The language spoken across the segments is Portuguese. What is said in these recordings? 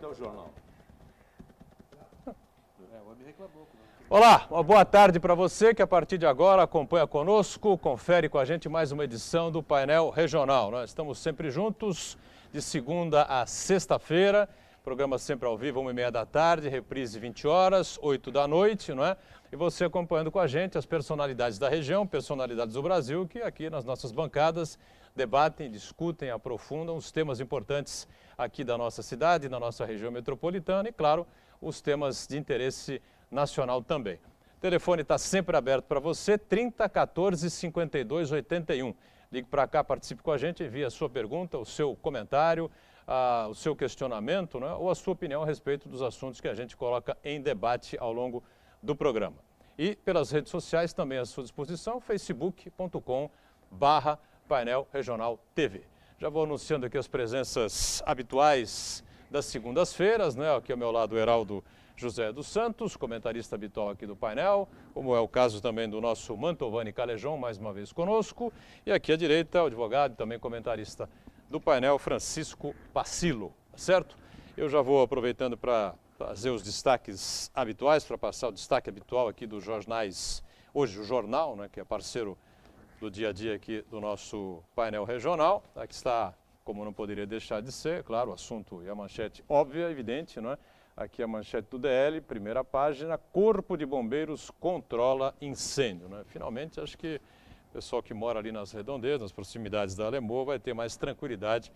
é o jornal? Olá, uma boa tarde para você que a partir de agora acompanha conosco, confere com a gente mais uma edição do Painel Regional. Nós estamos sempre juntos, de segunda a sexta-feira, programa sempre ao vivo, 1h30 da tarde, reprise 20 horas, 8 da noite, não é? E você acompanhando com a gente as personalidades da região, personalidades do Brasil, que aqui nas nossas bancadas debatem, discutem, aprofundam os temas importantes aqui da nossa cidade, da nossa região metropolitana e, claro, os temas de interesse nacional também. O telefone está sempre aberto para você, 30 14 52 81. Ligue para cá, participe com a gente, envie a sua pergunta, o seu comentário, o seu questionamento, né, ou a sua opinião a respeito dos assuntos que a gente coloca em debate ao longo do programa. E pelas redes sociais também à sua disposição, facebook.com/Painel Regional TV. Já vou anunciando aqui as presenças habituais das segundas-feiras, né? Aqui ao meu lado o Heraldo José dos Santos, comentarista habitual aqui do painel, como é o caso também do nosso Mantovani Calejão, mais uma vez conosco. E aqui à direita, o advogado e também comentarista do painel, Francisco Pacillo, certo? Eu já vou aproveitando para fazer os destaques habituais, para passar o destaque habitual aqui dos jornais, hoje o Jornal, né, que é parceiro do dia a dia aqui do nosso painel regional. Aqui está, como não poderia deixar de ser, claro, o assunto e a manchete óbvia, evidente, não é? Aqui a manchete do DL, primeira página, Corpo de Bombeiros controla incêndio, né? Finalmente, acho que o pessoal que mora ali nas redondezas, nas proximidades da Alemoa, vai ter mais tranquilidade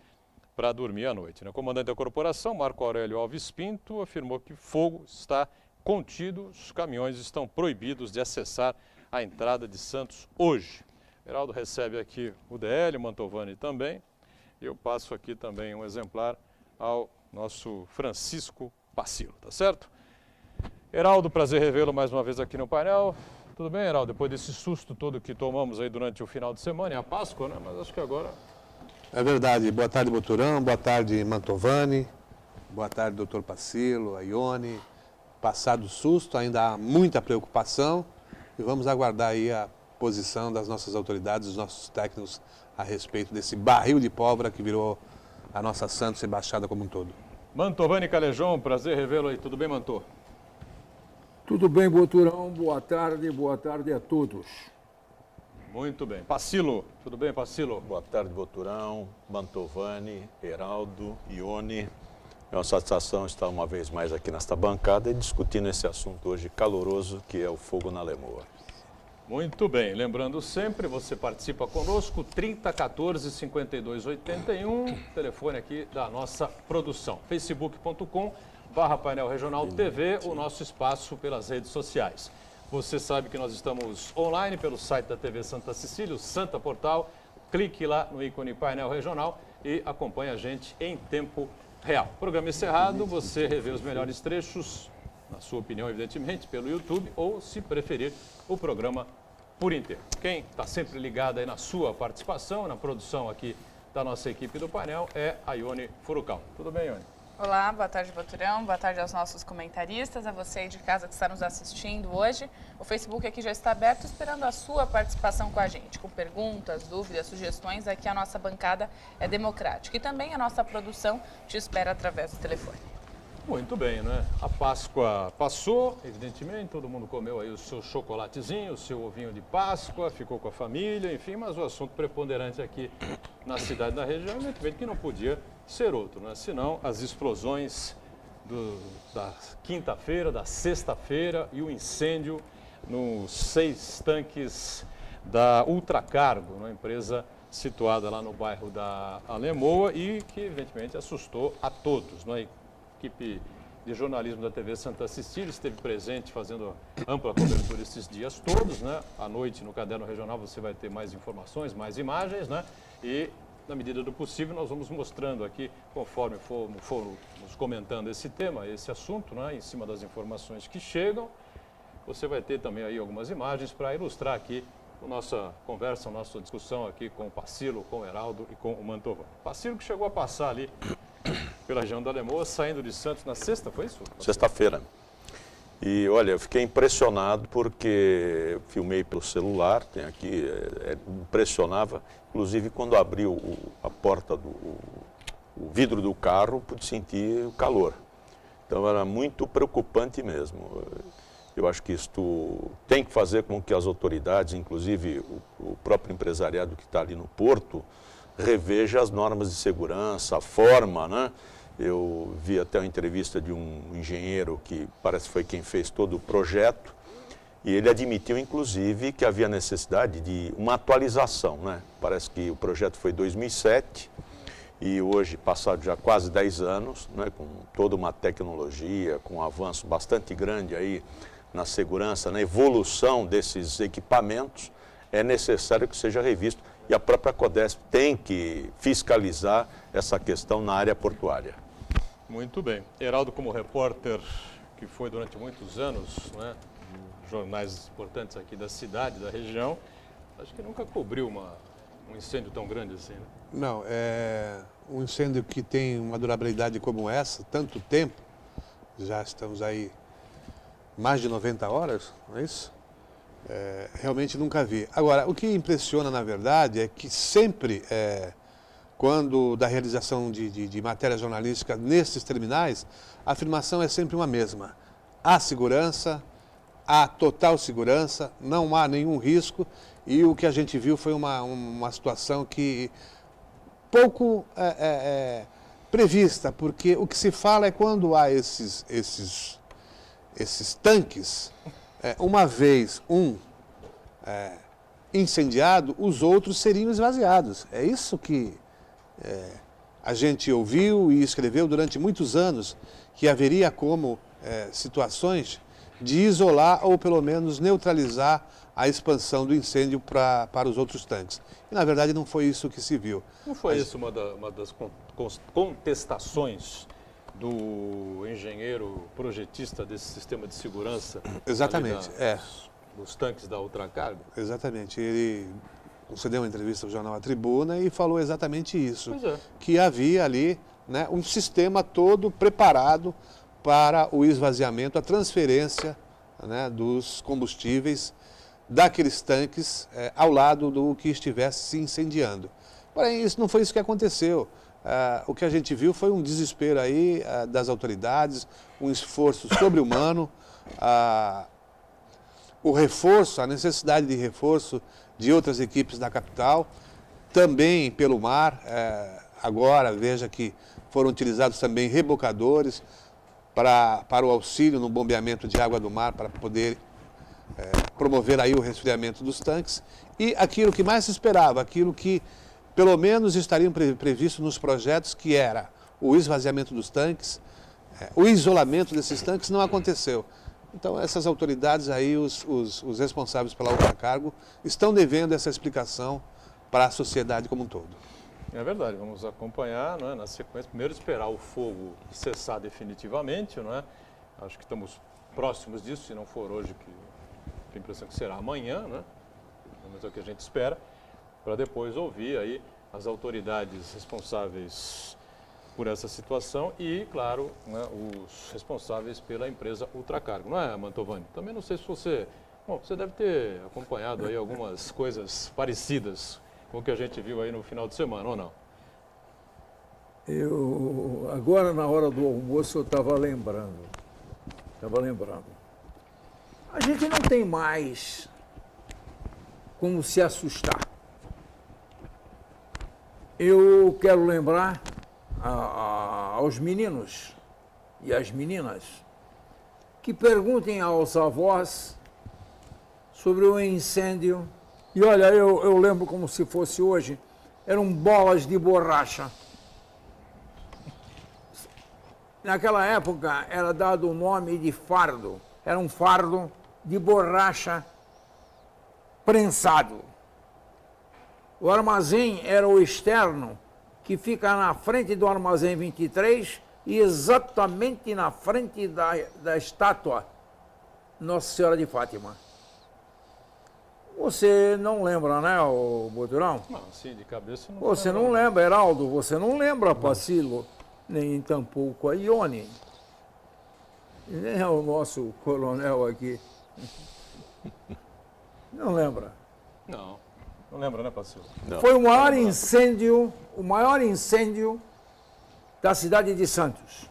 para dormir à noite, né? O comandante da corporação, Marco Aurélio Alves Pinto, afirmou que fogo está contido, os caminhões estão proibidos de acessar a entrada de Santos hoje. Heraldo recebe aqui o DL, o Mantovani também, e eu passo aqui também um exemplar ao nosso Francisco Pacillo, tá certo? Heraldo, prazer revê-lo mais uma vez aqui no painel. Tudo bem, Heraldo? Depois desse susto todo que tomamos aí durante o final de semana, é a Páscoa, né? Mas acho que agora... É verdade. Boa tarde, Boturão. Boa tarde, Mantovani. Boa tarde, doutor Pacillo, a Ione. Passado o susto, ainda há muita preocupação e vamos aguardar aí a posição das nossas autoridades, dos nossos técnicos a respeito desse barril de pólvora que virou a nossa Santos e Baixada como um todo. Mantovani Calejão, prazer revê-lo aí. Tudo bem, Mantô? Tudo bem, Boturão. Boa tarde a todos. Muito bem. Pacillo, tudo bem, Pacillo? Boa tarde, Boturão, Mantovani, Heraldo, Ione. É uma satisfação estar uma vez mais aqui nesta bancada e discutindo esse assunto hoje caloroso que é o fogo na Alemoa. Muito bem, lembrando sempre, você participa conosco, 30 14 52 81, telefone aqui da nossa produção, facebook.com/Painel Regional TV, o nosso espaço pelas redes sociais. Você sabe que nós estamos online pelo site da TV Santa Cecília, o Santa Portal, clique lá no ícone Painel Regional e acompanhe a gente em tempo real. Programa encerrado, você revê os melhores trechos, na sua opinião, evidentemente, pelo YouTube ou, se preferir, o programa por inteiro. Quem está sempre ligado aí na sua participação, na produção aqui da nossa equipe do painel, é a Ione Furukawa. Tudo bem, Ione? Olá, boa tarde, Boturão. Boa tarde aos nossos comentaristas, a você aí de casa que está nos assistindo hoje. O Facebook aqui já está aberto, esperando a sua participação com a gente, com perguntas, dúvidas, sugestões. Aqui a nossa bancada é democrática e também a nossa produção te espera através do telefone. Muito bem, né? A Páscoa passou, evidentemente, todo mundo comeu aí o seu chocolatezinho, o seu ovinho de Páscoa, ficou com a família, enfim, mas o assunto preponderante aqui na cidade da região, evidentemente que não podia ser outro, né? Senão as explosões da quinta-feira, da sexta-feira e o incêndio nos 6 tanques da Ultracargo, uma empresa situada lá no bairro da Alemoa e que, evidentemente, assustou a todos, né? A equipe de jornalismo da TV Santa Cecília esteve presente fazendo ampla cobertura esses dias todos, né? À noite, no Caderno Regional, você vai ter mais informações, mais imagens, né? E, na medida do possível, nós vamos mostrando aqui, conforme formos comentando esse tema, esse assunto, né? Em cima das informações que chegam, você vai ter também aí algumas imagens para ilustrar aqui a nossa conversa, a nossa discussão aqui com o Pacillo, com o Heraldo e com o Mantovani. Pacillo que chegou a passar ali pela região da Alemoa, saindo de Santos na sexta, foi isso? Sexta-feira. E olha, eu fiquei impressionado porque eu filmei pelo celular, tem aqui, impressionava, inclusive quando abriu a porta o vidro do carro, pude sentir o calor. Então era muito preocupante mesmo. Eu acho que isto tem que fazer com que as autoridades, inclusive o próprio empresariado que está ali no porto, reveja as normas de segurança, a forma, né? Eu vi até uma entrevista de um engenheiro que parece que foi quem fez todo o projeto, e ele admitiu, inclusive, que havia necessidade de uma atualização, né? Parece que o projeto foi em 2007 e hoje, passado já quase 10 anos, né, com toda uma tecnologia, com um avanço bastante grande aí na segurança, na evolução desses equipamentos, é necessário que seja revisto. E a própria Codesp tem que fiscalizar essa questão na área portuária. Muito bem. Heraldo, como repórter que foi durante muitos anos, né, em jornais importantes aqui da cidade, da região, acho que nunca cobriu um incêndio tão grande assim, né? Não, é um incêndio que tem uma durabilidade como essa, tanto tempo, já estamos aí mais de 90 horas, não é isso? Realmente nunca vi. Agora, o que impressiona, na verdade, é que sempre, quando da realização de matéria jornalística nesses terminais, a afirmação é sempre uma mesma. Há segurança, há total segurança, não há nenhum risco, e o que a gente viu foi uma situação que pouco prevista, porque o que se fala é quando há esses tanques, uma vez incendiado, os outros seriam esvaziados. É isso que a gente ouviu e escreveu durante muitos anos, que haveria como situações de isolar ou pelo menos neutralizar a expansão do incêndio para os outros tanques. E, na verdade, não foi isso que se viu. Não foi isso uma das contestações do engenheiro projetista desse sistema de segurança? Exatamente, Dos tanques da Ultracargo? Exatamente. Ele concedeu uma entrevista ao jornal A Tribuna e falou exatamente isso. Pois é. Que havia ali, né, um sistema todo preparado para o esvaziamento, a transferência, né, dos combustíveis daqueles tanques ao lado do que estivesse se incendiando. Porém, isso não foi isso que aconteceu. O que a gente viu foi um desespero aí das autoridades, um esforço sobre-humano, o reforço, a necessidade de reforço de outras equipes da capital, também pelo mar. Agora, veja que foram utilizados também rebocadores para o auxílio no bombeamento de água do mar, para poder promover aí o resfriamento dos tanques. E aquilo que mais se esperava, aquilo que pelo menos estariam previsto nos projetos, que era o esvaziamento dos tanques, o isolamento desses tanques, não aconteceu. Então, essas autoridades aí, os responsáveis pela Ultracargo, estão devendo essa explicação para a sociedade como um todo. É verdade, vamos acompanhar, não é, na sequência. Primeiro esperar o fogo cessar definitivamente, não é? Acho que estamos próximos disso, se não for hoje, que tenho a impressão que será amanhã, né? Pelo menos é o que a gente espera, para depois ouvir aí as autoridades responsáveis por essa situação e, claro, né, os responsáveis pela empresa Ultracargo. Não é, Mantovani? Também não sei se você... Bom, você deve ter acompanhado aí algumas coisas parecidas com o que a gente viu aí no final de semana, ou não? Agora, na hora do almoço, eu estava lembrando. A gente não tem mais como se assustar. Eu quero lembrar aos meninos e às meninas que perguntem aos avós sobre o incêndio. E olha, eu lembro como se fosse hoje, eram bolas de borracha. Naquela época era dado o nome de fardo, era um fardo de borracha prensado. O armazém era o externo, que fica na frente do armazém 23 e exatamente na frente da estátua Nossa Senhora de Fátima. Você não lembra, né, o Boturão? Não, sim, de cabeça não. Você não lembra, Heraldo, você não lembra, Pacilo, nem tampouco a Ione. Nem é o nosso coronel aqui. Não lembra? Não lembra, né, Pacilo? Não. Foi o maior incêndio da cidade de Santos.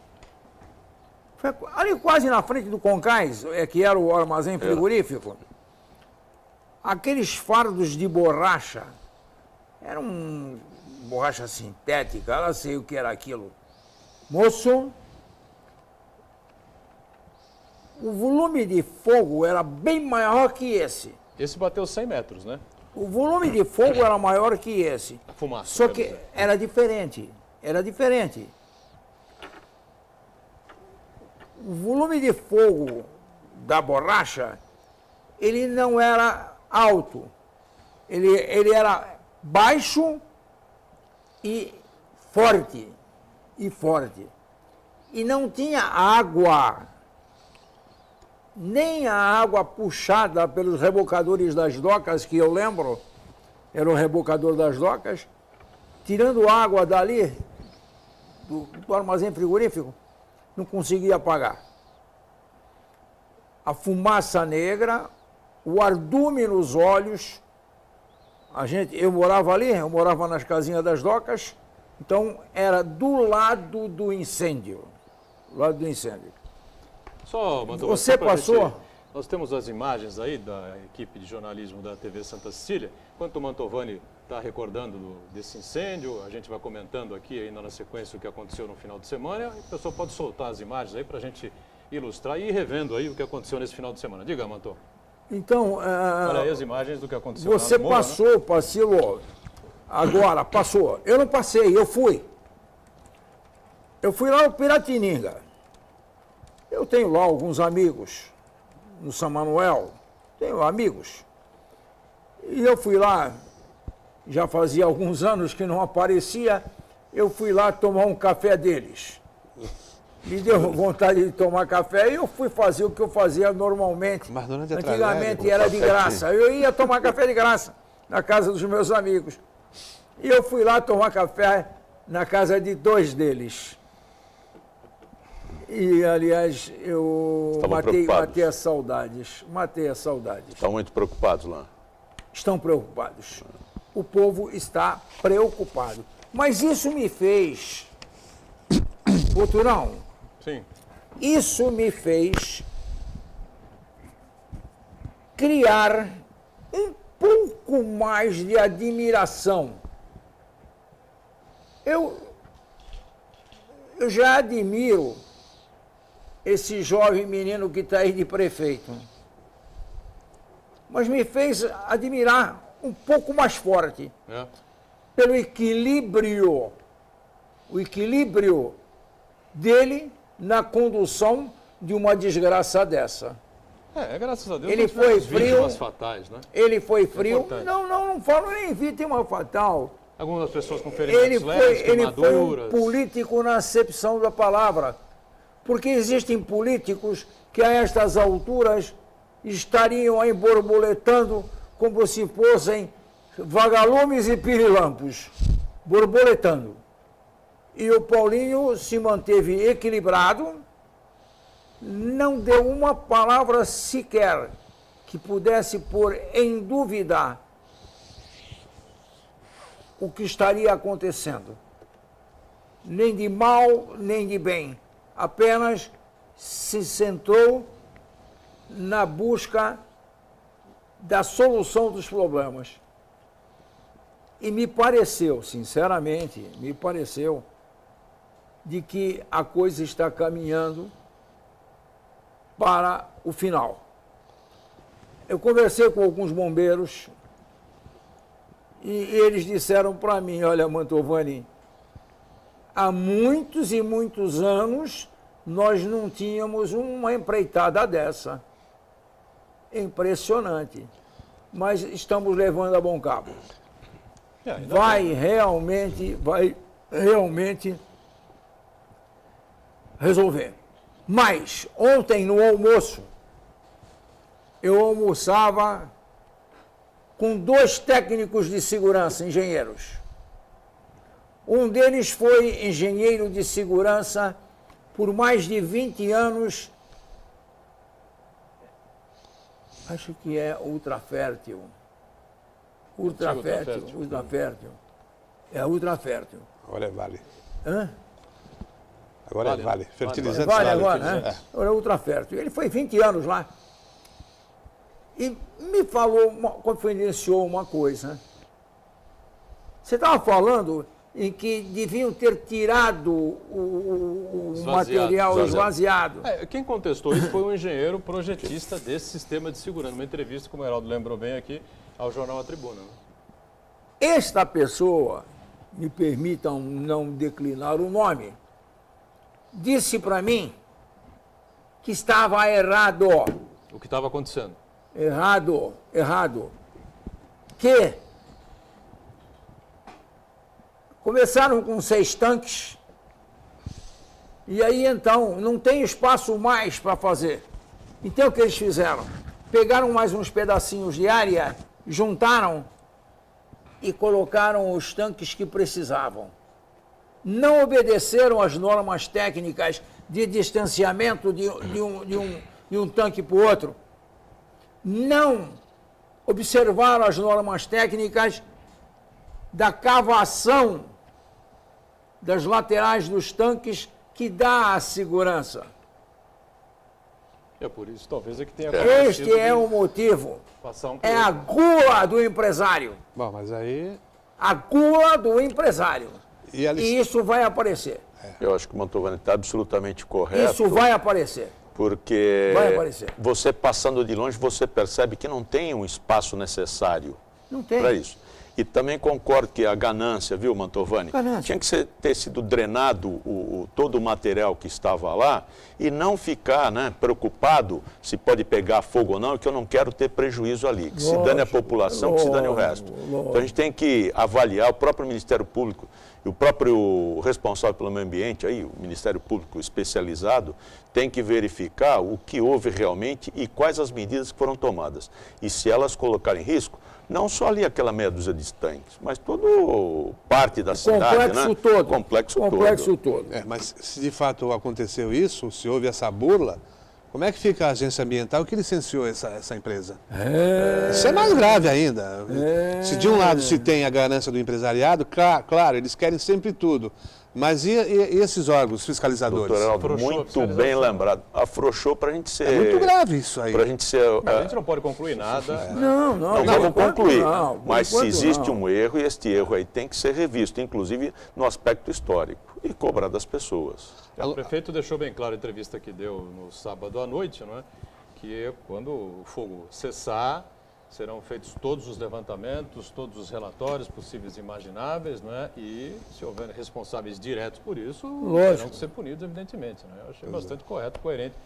Foi ali quase na frente do Concais, que era o armazém frigorífico. Aqueles fardos de borracha, era borracha sintética, eu não sei o que era aquilo. Moço, o volume de fogo era bem maior que esse. Esse bateu 100 metros, né? O volume de fogo era maior que esse. A fumaça. Só que era diferente. Era diferente. O volume de fogo da borracha, ele não era alto. Ele era baixo e forte. E não tinha água. Nem a água puxada pelos rebocadores das docas, que eu lembro, era o rebocador das docas, tirando água dali, do armazém frigorífico, não conseguia apagar. A fumaça negra, o ardume nos olhos. Eu morava ali, eu morava nas casinhas das docas, então era do lado do incêndio. Do lado do incêndio. Só, Mantovani, Você só pra passou? gente, nós temos as imagens aí da equipe de jornalismo da TV Santa Cecília. Enquanto o Mantovani está recordando desse incêndio, a gente vai comentando aqui ainda na sequência o que aconteceu no final de semana. O pessoal pode soltar as imagens aí para a gente ilustrar e ir revendo aí o que aconteceu nesse final de semana. Diga, Manto. Então, Olha aí as imagens do que aconteceu. você lá no Moura, passou, Pacilo, agora, passou. Eu não passei, eu fui. Eu fui lá no Piratininga. Eu tenho lá alguns amigos no São Manuel, tenho amigos. E eu fui lá, já fazia alguns anos que não aparecia, eu fui lá tomar um café deles. Me deu vontade de tomar café e eu fui fazer o que eu fazia normalmente. Mas durante a Antigamente tragédia, era de graça. Eu ia tomar café de graça na casa dos meus amigos. E eu fui lá tomar café na casa de 2 deles. E, aliás, eu matei as saudades. Matei as saudades. Estão muito preocupados lá. Estão preocupados. O povo está preocupado. Mas isso me fez, Boturão, Sim. isso me fez criar um pouco mais de admiração. Eu já admiro esse jovem menino que está aí de prefeito. Mas me fez admirar um pouco mais forte pelo equilíbrio, o equilíbrio dele na condução de uma desgraça dessa. Graças a Deus. Ele não foi tivemos frio. vítimas fatais, né? Ele foi frio. importante. Não falo nem vítima fatal. Algumas pessoas com ferimentos leves, Ele foi queimaduras. um político na acepção da palavra. Porque existem políticos que a estas alturas estariam aí borboletando como se fossem vagalumes e pirilampos. Borboletando. E o Paulinho se manteve equilibrado, não deu uma palavra sequer que pudesse pôr em dúvida o que estaria acontecendo. Nem de mal, nem de bem. Apenas se centrou na busca da solução dos problemas. E me pareceu, sinceramente, de que a coisa está caminhando para o final. Eu conversei com alguns bombeiros e eles disseram para mim, olha, Mantovani, há muitos e muitos anos nós não tínhamos uma empreitada dessa. Impressionante. Mas estamos levando a bom cabo. Vai realmente resolver. Mas ontem no almoço, eu almoçava com 2 técnicos de segurança, engenheiros. Um deles foi engenheiro de segurança por mais de 20 anos, acho que é ultrafértil. Ultrafértil. É ultrafértil. Olha, vale. Hã? Agora Vale, é Vale. né? Fertilizantes Vale Vale. agora, né? Agora é Ultrafértil. Ele foi 20 anos lá. E me falou, confidenciou uma coisa. Você estava falando em que deviam ter tirado o material esvaziado. Quem contestou isso foi um engenheiro projetista desse sistema de segurança. Numa entrevista, como o Heraldo lembrou bem aqui, ao jornal A Tribuna. Né? Esta pessoa, me permitam não declinar o nome, disse para mim que estava errado. O que estava acontecendo? Errado. Que começaram com 6 tanques e aí então não tem espaço mais para fazer. Então o que eles fizeram? Pegaram mais uns pedacinhos de área, juntaram e colocaram os tanques que precisavam. Não obedeceram às normas técnicas de distanciamento de um tanque para o outro. Não observaram as normas técnicas da cavação das laterais dos tanques que dá a segurança. É por isso, talvez, é que tenha Este é o motivo. É a gula do empresário. Bom, mas aí... A gula do empresário. E isso vai aparecer. Eu acho que o Mantovani está absolutamente correto. Isso vai aparecer. Porque vai aparecer. Você passando de longe, você percebe que não tem um espaço necessário para isso. E também concordo que a ganância, viu, Mantovani? Tinha que ter sido drenado todo o material que estava lá e não ficar preocupado se pode pegar fogo ou não, que eu não quero ter prejuízo ali. Que se dane a população, que se dane o resto. Então a gente tem que avaliar, o próprio Ministério Público e o próprio responsável pelo meio ambiente, aí, o Ministério Público especializado, tem que verificar o que houve realmente e quais as medidas que foram tomadas. E se elas colocarem em risco, não só ali aquela meia dúzia de tanques, mas toda parte da cidade, né? Complexo todo. Mas se de fato aconteceu isso, se houve essa burla, como é que fica a agência ambiental que licenciou essa empresa? Isso é mais grave ainda. Se de um lado se tem a ganância do empresariado, claro, eles querem sempre tudo. Mas e esses órgãos fiscalizadores? Doutor Heraldo, muito bem lembrado. Afrouxou para a gente ser... É muito grave isso aí. Pra gente ser, a gente não pode concluir nada. Não vamos concluir. Mas se existe um erro, e este erro aí tem que ser revisto, inclusive no aspecto histórico, e cobrar das pessoas. O prefeito deixou bem claro a entrevista que deu no sábado à noite, não é? Que quando o fogo cessar, serão feitos todos os levantamentos, todos os relatórios possíveis e imagináveis, não é? E se houver responsáveis diretos por isso, terão que ser punidos, evidentemente. Não é? Eu achei bastante correto, coerente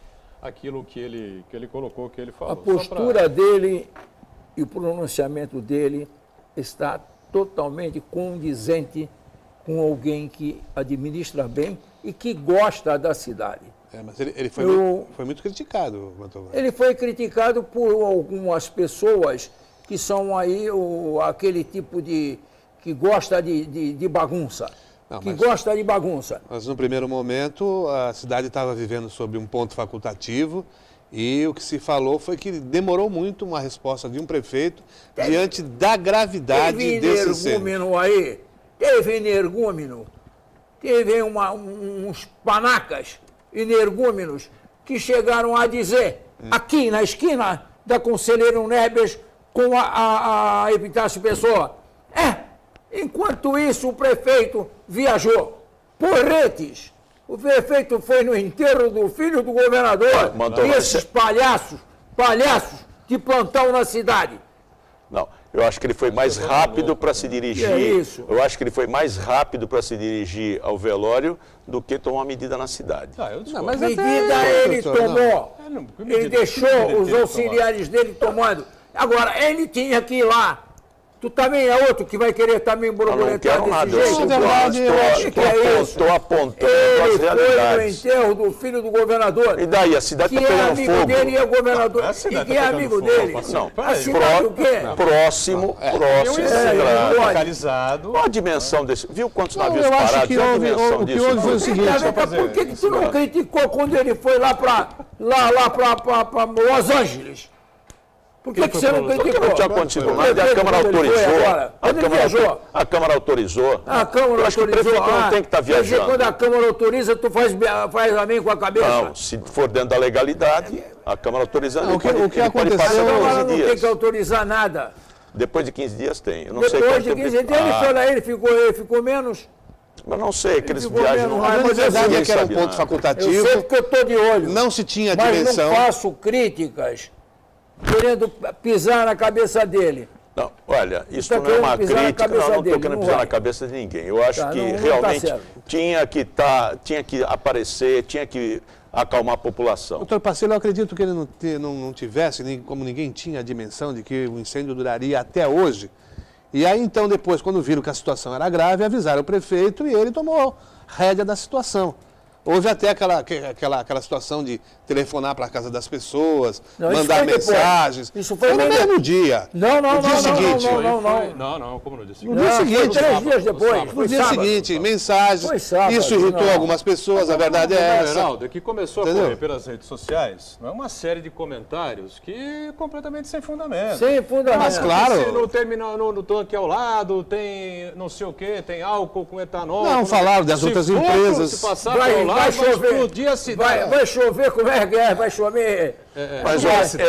aquilo que ele colocou, que ele falou. A postura dele e o pronunciamento dele está totalmente condizente com alguém que administra bem e que gosta da cidade. Mas ele foi muito criticado, Mantovani. Ele foi criticado por algumas pessoas que são aí aquele tipo de... que gosta de bagunça. Gosta de bagunça. Mas no primeiro momento a cidade estava vivendo sob um ponto facultativo e o que se falou foi que demorou muito uma resposta de um prefeito diante da gravidade desse incêndio. Teve energúmeno, teve uns panacas energúmenos que chegaram a dizer, aqui na esquina da Conselheiro Neves com a Epitácio Pessoa, enquanto isso o prefeito viajou, porretes, o prefeito foi no enterro do filho do governador, e esses palhaços de plantão na cidade. Não, eu acho que ele foi mais rápido para se dirigir. Eu acho que ele foi mais rápido para se dirigir ao velório do que tomar uma medida na cidade. Ele tomou. Ele deixou os auxiliares dele tomando. Agora, ele tinha que ir lá. Tu também é outro que vai querer também borboletar desse jeito? Estou apontando as realidades. Ele foi no enterro do filho do governador. E daí, a cidade está pegando fogo. Que é amigo dele e é governador. E que é amigo dele. Não, a cidade o quê? Próximo. Localizado. Qual a dimensão desse? Viu quantos navios parados? Eu acho que o que houve foi o seguinte. Por que tu não criticou quando ele foi lá para Los Angeles? Por que você não criticou? Não tinha acontecido nada e a Câmara autorizou. A Câmara autorizou. A Câmara eu acho que o prefeito não tem que estar viajando. Quando a Câmara autoriza, tu faz amém com a cabeça? Não, se for dentro da legalidade, a Câmara autorizando, Não, o que aconteceu? A Câmara não tem que autorizar nada. Depois de 15 dias tem. Eu não Depois sei de 15 dias, ele foi lá, ele ficou menos. Mas não sei, que eles ficou viajam. menos Não, raiva, A verdade é que era um sabe ponto nada. facultativo. Eu sei porque eu estou de olho. Não se tinha Mas dimensão. não faço críticas querendo pisar na cabeça dele. Não, olha, isso Tá não é uma querendo pisar na crítica, cabeça não estou dele, querendo não pisar vai. na cabeça de ninguém. Eu acho Tá, que não tá realmente certo. tinha que aparecer, tinha que acalmar a população. Doutor Pacílio, eu acredito que ele não tivesse, nem como ninguém tinha a dimensão de que o incêndio duraria até hoje. E aí, então, depois, quando viram que a situação era grave, avisaram o prefeito e ele tomou rédea da situação. Houve até aquela situação de telefonar para a casa das pessoas, Não, isso mandar foi depois. mensagens. Isso foi no bem mesmo dia. Não, No dia seguinte. Não, como no dia seguinte? No dia seguinte. 3 dias depois. No foi dia sábado. seguinte, mensagens. Foi sábado, Isso irritou não. algumas pessoas, a verdade é essa. Geraldo, é que começou a Entendeu? correr pelas redes sociais, não é uma série de comentários que completamente sem fundamento. Sem fundamento. Mas claro. Se no terminal, no tanque ao lado, tem não sei o quê, tem álcool com etanol. Não, falaram das Se outras for, empresas. Se passar Vai ao lado, chover. explodir a cidade. Vai chover, como é que é? Vai chover. Mas chuva olha, ácida.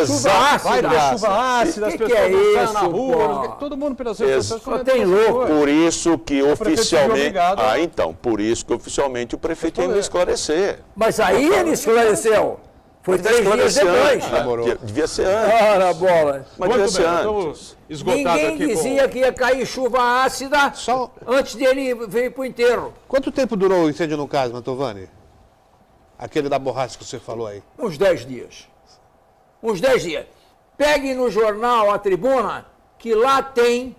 Vai ter Graça. chuva ácida, as Que pessoas é vão sair isso, na rua, pô? todo mundo pelas redes sociais. Só comentando tem essas louco. coisas. Por isso que prefeito seria oficialmente. obrigado a- Então, por isso que oficialmente o prefeito ia me esclarecer. Mas aí ele esclareceu. Foi 3 dias Esclarecer depois. antes, né? Devia ser antes. Ora, bola. Mas devia Muito ser bem, antes. estamos esgotados Ninguém aqui dizia que ia cair chuva ácida Só- antes dele vir para o enterro. Quanto tempo durou o incêndio no caso, Mantovani? Aquele da borracha que você falou aí. Uns 10 dias. Uns 10 dias. Pegue no jornal A Tribuna, que lá tem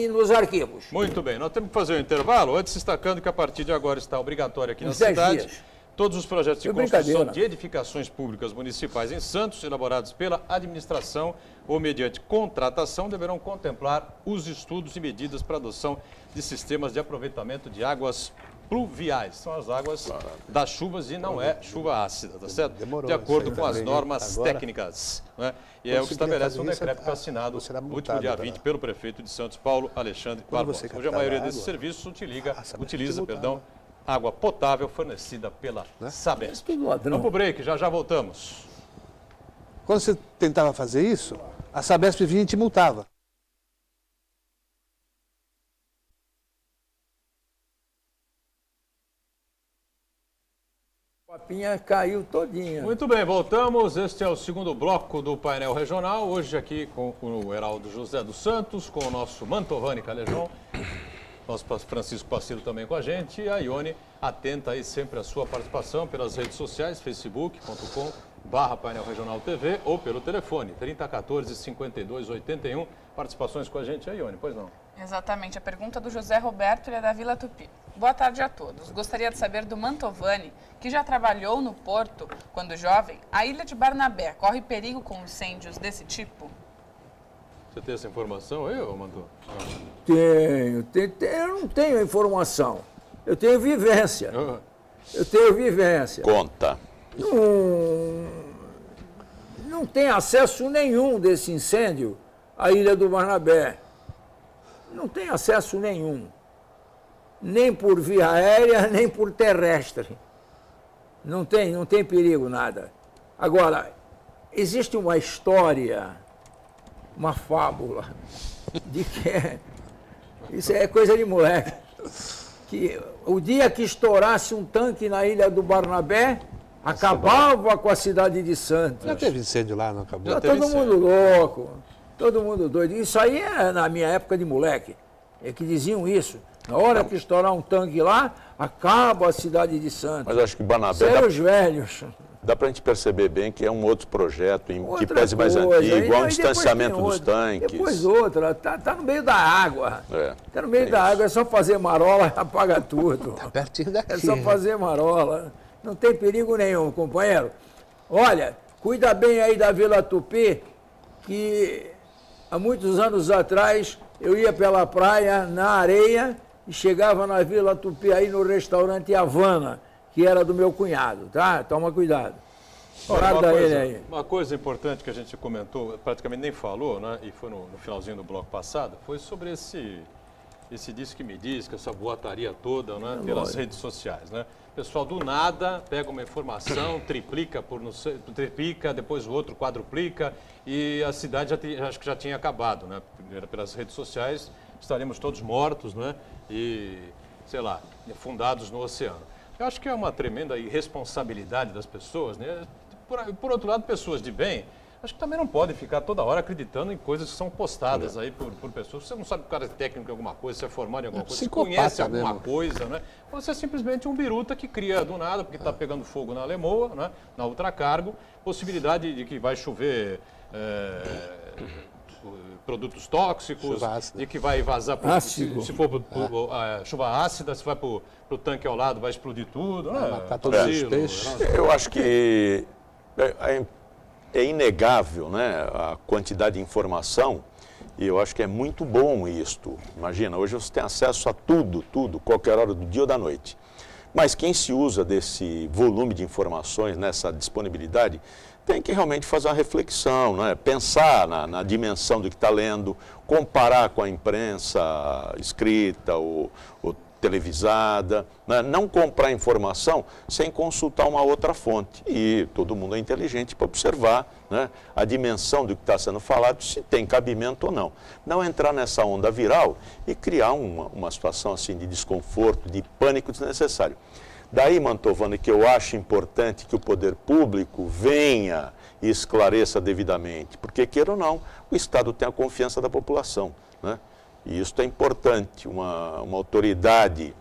nos arquivos. Muito bem, nós temos que fazer um intervalo, antes destacando que a partir de agora está obrigatório aqui na Uns 10 cidade dias. todos os projetos de É construção brincadeira. de edificações públicas municipais em Santos, elaborados pela administração ou mediante contratação, deverão contemplar os estudos e medidas para adoção de sistemas de aproveitamento de águas pluviais. São as águas das chuvas e não é chuva ácida, tá certo? Demorou De acordo isso aí com as também. normas Agora, técnicas. Né? E é o que você estabelece um queria fazer decreto que isso, foi assinado você era no último multado dia pela- 20 pelo prefeito de Santos, Paulo Alexandre Quando Barbosa. você Hoje a captava maioria água, desses serviços utiliza multava. água potável fornecida pela Sabesp. Tudo ladrão. Vamos pro break, já voltamos. Quando você tentava fazer isso, a Sabesp vinha e te multava. A papinha caiu todinha. Muito bem, voltamos. Este é o segundo bloco do painel regional. Hoje aqui com o Heraldo José dos Santos, com o nosso Mantovani Calejão, nosso Francisco Pacílio também com a gente, e a Ione atenta aí sempre à sua participação pelas redes sociais, facebook.com/painel regional TV ou pelo telefone 3014-5281. Participações com a gente aí, Ione, pois não? Exatamente. A pergunta do José Roberto, ele é da Vila Tupi. Boa tarde a todos. Gostaria de saber do Mantovani, que já trabalhou no Porto quando jovem. A ilha de Barnabé corre perigo com incêndios desse tipo? Você tem essa informação aí, ô Manto? Eu não tenho informação. Eu tenho vivência. Ah, Eu tenho vivência. Conta. Não tem acesso nenhum desse incêndio à Ilha do Barnabé. Não tem acesso nenhum. Nem por via aérea, nem por terrestre. Não tem perigo, nada. Agora, existe uma história, uma fábula, de que isso é coisa de moleque. Que o dia que estourasse um tanque na Ilha do Barnabé, acabava com a cidade de Santos. Já teve incêndio lá, não acabou? Já Tá teve todo mundo louco, todo mundo doido. Isso aí é na minha época de moleque, é que diziam isso. Na hora que estourar um tanque lá, acaba a cidade de Santos. Mas eu acho que Banabé Sério, os velhos. dá para a gente perceber bem que é um outro projeto, que Outra pese mais coisa, antigo, há um e depois distanciamento tem dos outra. tanques. Depois outra, tá no meio da água. É, Tá no meio tem da isso. água, é só fazer marola, apaga tudo. Pertinho daqui. É só fazer marola. Não tem perigo nenhum, companheiro. Olha, cuida bem aí da Vila Tupi, que há muitos anos atrás eu ia pela praia, na areia, e chegava na Vila Tupi aí no restaurante Havana, que era do meu cunhado, tá? Toma cuidado. Guarda ele aí. Uma coisa importante que a gente comentou, praticamente nem falou, né, e foi no finalzinho do bloco passado, foi sobre esse diz que me diz, que essa boataria toda, né, pelas redes sociais, né? O pessoal do nada pega uma informação, triplica, depois o outro quadruplica e a cidade acho que já tinha acabado, né? Pelas redes sociais estaremos todos mortos, né? E, sei lá, afundados no oceano. Eu acho que é uma tremenda irresponsabilidade das pessoas, né? Por outro lado, pessoas de bem, acho que também não podem ficar toda hora acreditando em coisas que são postadas aí por pessoas. Você não sabe que o cara é técnico em alguma coisa, se é formado em alguma coisa, se conhece alguma coisa, né? Você é simplesmente um biruta que cria do nada, porque está pegando fogo na Lemoa, né? Na Ultracargo, possibilidade de que vai chover produtos tóxicos, de que vai vazar, se for chuva ácida, se vai para o tanque ao lado, vai explodir tudo. Matar todos os peixes. Eu acho que é inegável, né, a quantidade de informação, e eu acho que é muito bom isto. Imagina, hoje você tem acesso a tudo, qualquer hora do dia ou da noite. Mas quem se usa desse volume de informações, nessa disponibilidade, tem que realmente fazer uma reflexão, né? Pensar na dimensão do que está lendo, comparar com a imprensa escrita ou televisada, né? Não comprar informação sem consultar uma outra fonte. E todo mundo é inteligente para observar, né, a dimensão do que está sendo falado, se tem cabimento ou não. Não entrar nessa onda viral e criar uma situação assim de desconforto, de pânico desnecessário. Daí, Mantovani, que eu acho importante que o poder público venha e esclareça devidamente, porque, queira ou não, o Estado tem a confiança da população, né? E isso é importante. Uma autoridade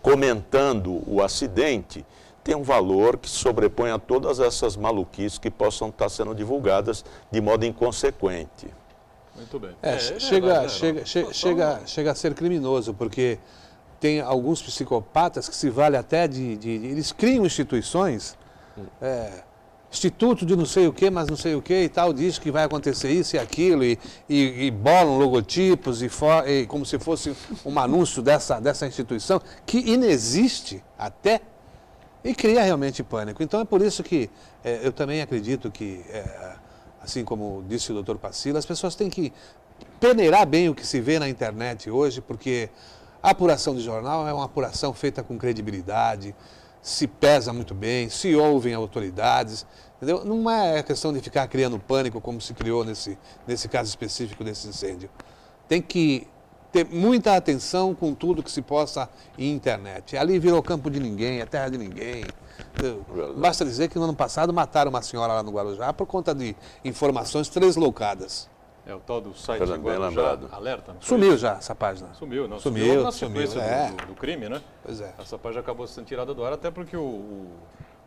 comentando o acidente tem um valor que se sobrepõe a todas essas maluquices que possam estar sendo divulgadas de modo inconsequente. Muito bem. Chega a ser criminoso, porque tem alguns psicopatas que se valem até eles criam instituições, instituto de não sei o que, mas não sei o que e tal, diz que vai acontecer isso e aquilo, e bolam logotipos, e como se fosse um anúncio dessa instituição, que inexiste até, e cria realmente pânico. Então é por isso que eu também acredito que, assim como disse o doutor Pacila, as pessoas têm que peneirar bem o que se vê na internet hoje, porque a apuração de jornal é uma apuração feita com credibilidade, se pesa muito bem, se ouvem autoridades, entendeu? Não é questão de ficar criando pânico como se criou nesse caso específico desse incêndio. Tem que ter muita atenção com tudo que se possa em internet. Ali virou campo de ninguém, é terra de ninguém. Basta dizer que no ano passado mataram uma senhora lá no Guarujá por conta de informações translocadas. É o tal do site Guarujá Alerta? Não sumiu já essa página. Sumiu, não? Sumiu na sequência do crime, né? Pois é. Essa página acabou sendo tirada do ar, até porque o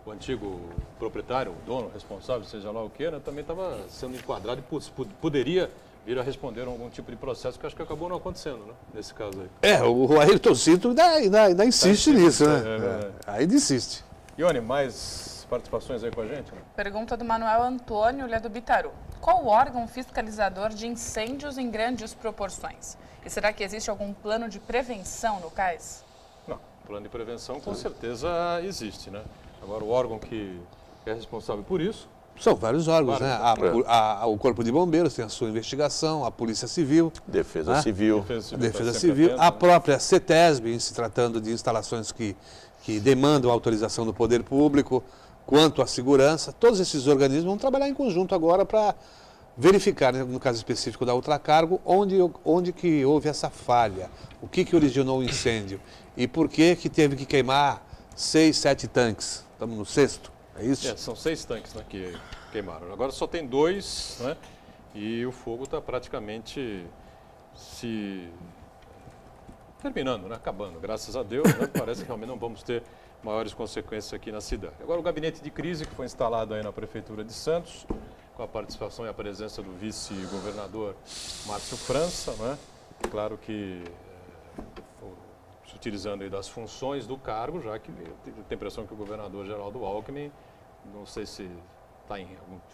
antigo proprietário, o dono, responsável, seja lá o que, né, também estava sendo enquadrado e poderia vir a responder a algum tipo de processo, que acho que acabou não acontecendo, né? Nesse caso aí. O Ayrton Cito ainda insiste nisso, né? Ainda insiste. Ione, mais participações aí com a gente? Né? Pergunta do Manuel Antônio, ele é do Bitaru. Qual o órgão fiscalizador de incêndios em grandes proporções? E será que existe algum plano de prevenção no cais? Não, plano de prevenção com certeza existe, né? Agora, o órgão que é responsável por isso... São vários órgãos, né? O Corpo de Bombeiros tem a sua investigação, a Polícia Civil. Defesa Civil. Defesa Civil. A própria CETESB, em se tratando de instalações que demandam autorização do poder público, quanto à segurança. Todos esses organismos vão trabalhar em conjunto agora para verificar, né, no caso específico da Ultracargo, onde que houve essa falha, o que originou o incêndio e por que teve que queimar 6, 7 tanques. Estamos no 6º, é isso? São 6 tanques, né, que queimaram. Agora só tem 2, né, e o fogo está praticamente terminando, né, acabando. Graças a Deus, né, parece que realmente não vamos ter maiores consequências aqui na cidade. Agora, o gabinete de crise que foi instalado aí na Prefeitura de Santos, com a participação e a presença do vice-governador Márcio França, né? Claro que se utilizando aí das funções do cargo, já que eu tenho a impressão que o governador Geraldo Alckmin, não sei se está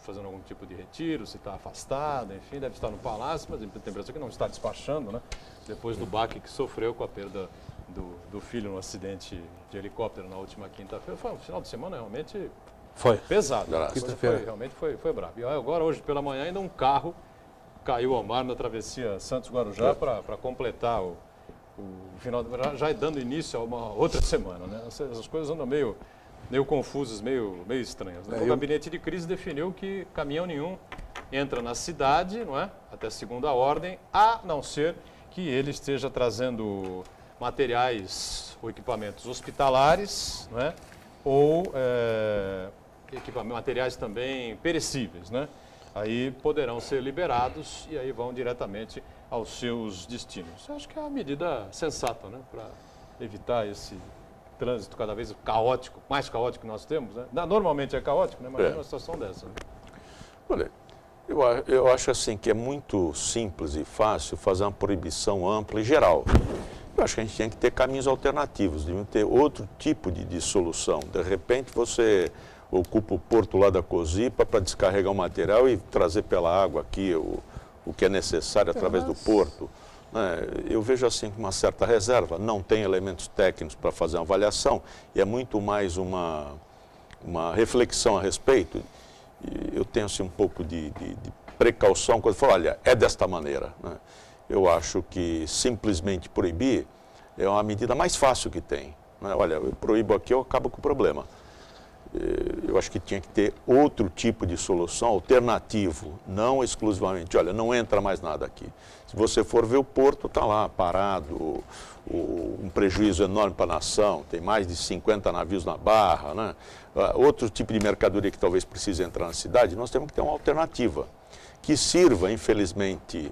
fazendo algum tipo de retiro, se está afastado, enfim, deve estar no palácio, mas eu tenho a impressão que não está despachando, né? Depois do baque que sofreu com a perda do filho no acidente de helicóptero na última quinta-feira. Foi um final de semana realmente Foi. Pesado. Graças. Quinta-feira. Realmente foi bravo. E agora, hoje pela manhã, ainda um carro caiu ao mar na travessia Santos-Guarujá para completar o final, já dando início a uma outra semana, né? Essas coisas andam meio confusas, meio estranhas. O gabinete de crise definiu que caminhão nenhum entra na cidade, não é? Até segunda ordem, a não ser que ele esteja trazendo materiais ou equipamentos hospitalares, não é? Ou materiais também perecíveis, né? Aí poderão ser liberados e aí vão diretamente aos seus destinos. Eu acho que é uma medida sensata, né? Para evitar esse trânsito cada vez caótico, mais caótico que nós temos, né? Normalmente é caótico, né? Imagina uma situação dessa, né? Olha, eu acho assim que é muito simples e fácil fazer uma proibição ampla e geral. Eu acho que a gente tinha que ter caminhos alternativos, deviam ter outro tipo de solução. De repente você ocupa o porto lá da Cozipa para descarregar o material e trazer pela água aqui o que é necessário através do porto. Eu vejo assim com uma certa reserva, não tem elementos técnicos para fazer uma avaliação e é muito mais uma reflexão a respeito. E eu tenho assim, um pouco de precaução quando eu falo, olha, é desta maneira. Né? Eu acho que simplesmente proibir é uma medida mais fácil que tem. Né? Olha, eu proíbo aqui, eu acabo com o problema. Eu acho que tinha que ter outro tipo de solução alternativo, não exclusivamente, olha, não entra mais nada aqui. Se você for ver o porto, está lá parado, um prejuízo enorme para a nação, tem mais de 50 navios na barra, né? Outro tipo de mercadoria que talvez precise entrar na cidade, nós temos que ter uma alternativa que sirva, infelizmente,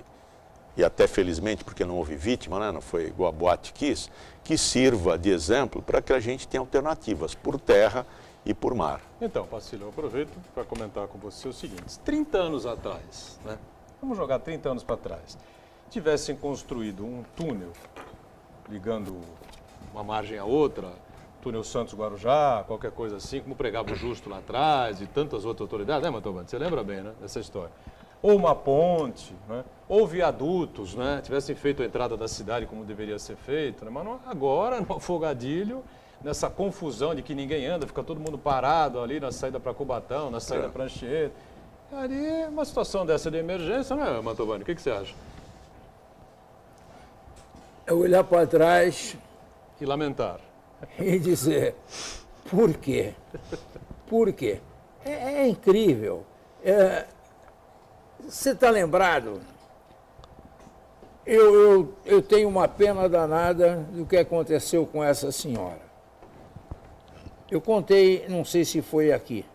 e até felizmente, porque não houve vítima, né? Não foi igual a Boate Kiss, que sirva de exemplo para que a gente tenha alternativas por terra e por mar. Então, Pacílio, eu aproveito para comentar com você o seguinte, 30 anos atrás, né? Vamos jogar 30 anos para trás, tivessem construído um túnel ligando uma margem à outra, túnel Santos-Guarujá, qualquer coisa assim, como pregava o Justo lá atrás e tantas outras autoridades, né, Mantovani? Você lembra bem, né, dessa história? Ou uma ponte, né? Ou viadutos, né? Tivessem feito a entrada da cidade como deveria ser feito, né? Mas não, agora, no afogadilho, nessa confusão de que ninguém anda, fica todo mundo parado ali na saída para Cubatão, na saída para Anchieta. Ali, uma situação dessa de emergência, né, Mantovani? O que você acha? É olhar para trás E lamentar. e dizer, por quê? Por quê? É incrível. Você está lembrado? Eu tenho uma pena danada do que aconteceu com essa senhora. Eu contei, não sei se foi aqui.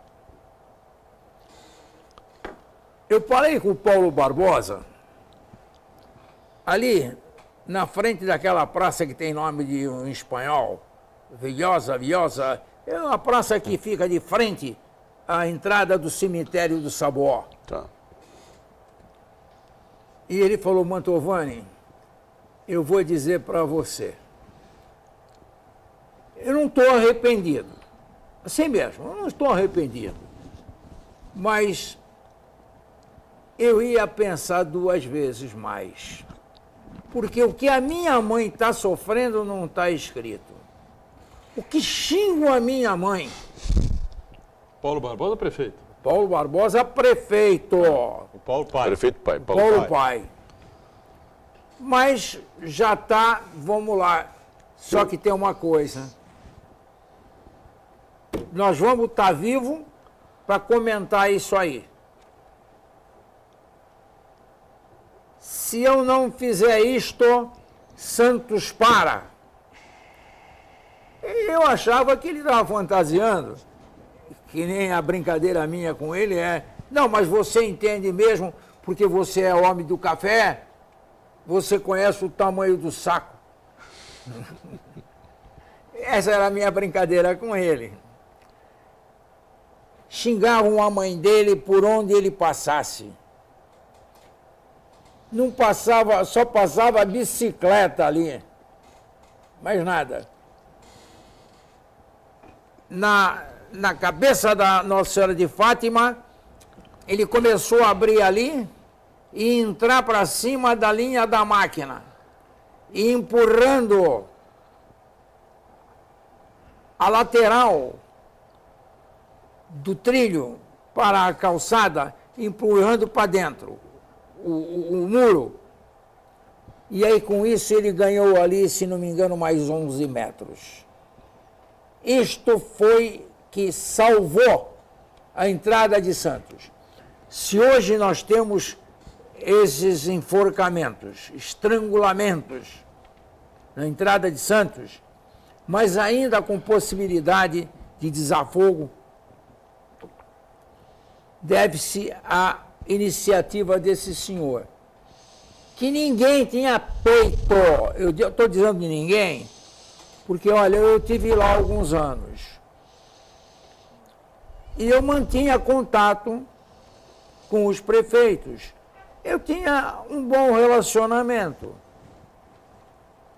Eu parei com o Paulo Barbosa, ali na frente daquela praça que tem nome de um espanhol, Villosa, é uma praça que fica de frente à entrada do cemitério do Saboó. Tá. E ele falou, Mantovani, eu vou dizer para você, eu não estou arrependido, assim mesmo, eu não estou arrependido, mas eu ia pensar 2 vezes mais, porque o que a minha mãe está sofrendo não está escrito. O que xingo a minha mãe? Paulo Barbosa, prefeito? Paulo Barbosa, prefeito. O Paulo Pai. Prefeito Pai. Paulo Pai. Mas já está, vamos lá, só que tem uma coisa. Nós vamos estar vivos para comentar isso aí. Se eu não fizer isto, Santos para. Eu achava que ele estava fantasiando, que nem a brincadeira minha com ele é, não, mas você entende mesmo, porque você é homem do café, você conhece o tamanho do saco. Essa era a minha brincadeira com ele. Xingavam a mãe dele por onde ele passasse. Não passava, só passava a bicicleta ali, mais nada. Na cabeça da Nossa Senhora de Fátima, ele começou a abrir ali e entrar para cima da linha da máquina, e empurrando a lateral do trilho para a calçada, empurrando para dentro o muro. E aí, com isso, ele ganhou ali, se não me engano, mais 11 metros. Isto foi que salvou a entrada de Santos. Se hoje nós temos esses enforcamentos, estrangulamentos na entrada de Santos, mas ainda com possibilidade de desafogo, deve-se à iniciativa desse senhor, que ninguém tinha peito. Eu estou dizendo de ninguém, porque, olha, eu tive lá alguns anos. E eu mantinha contato com os prefeitos. Eu tinha um bom relacionamento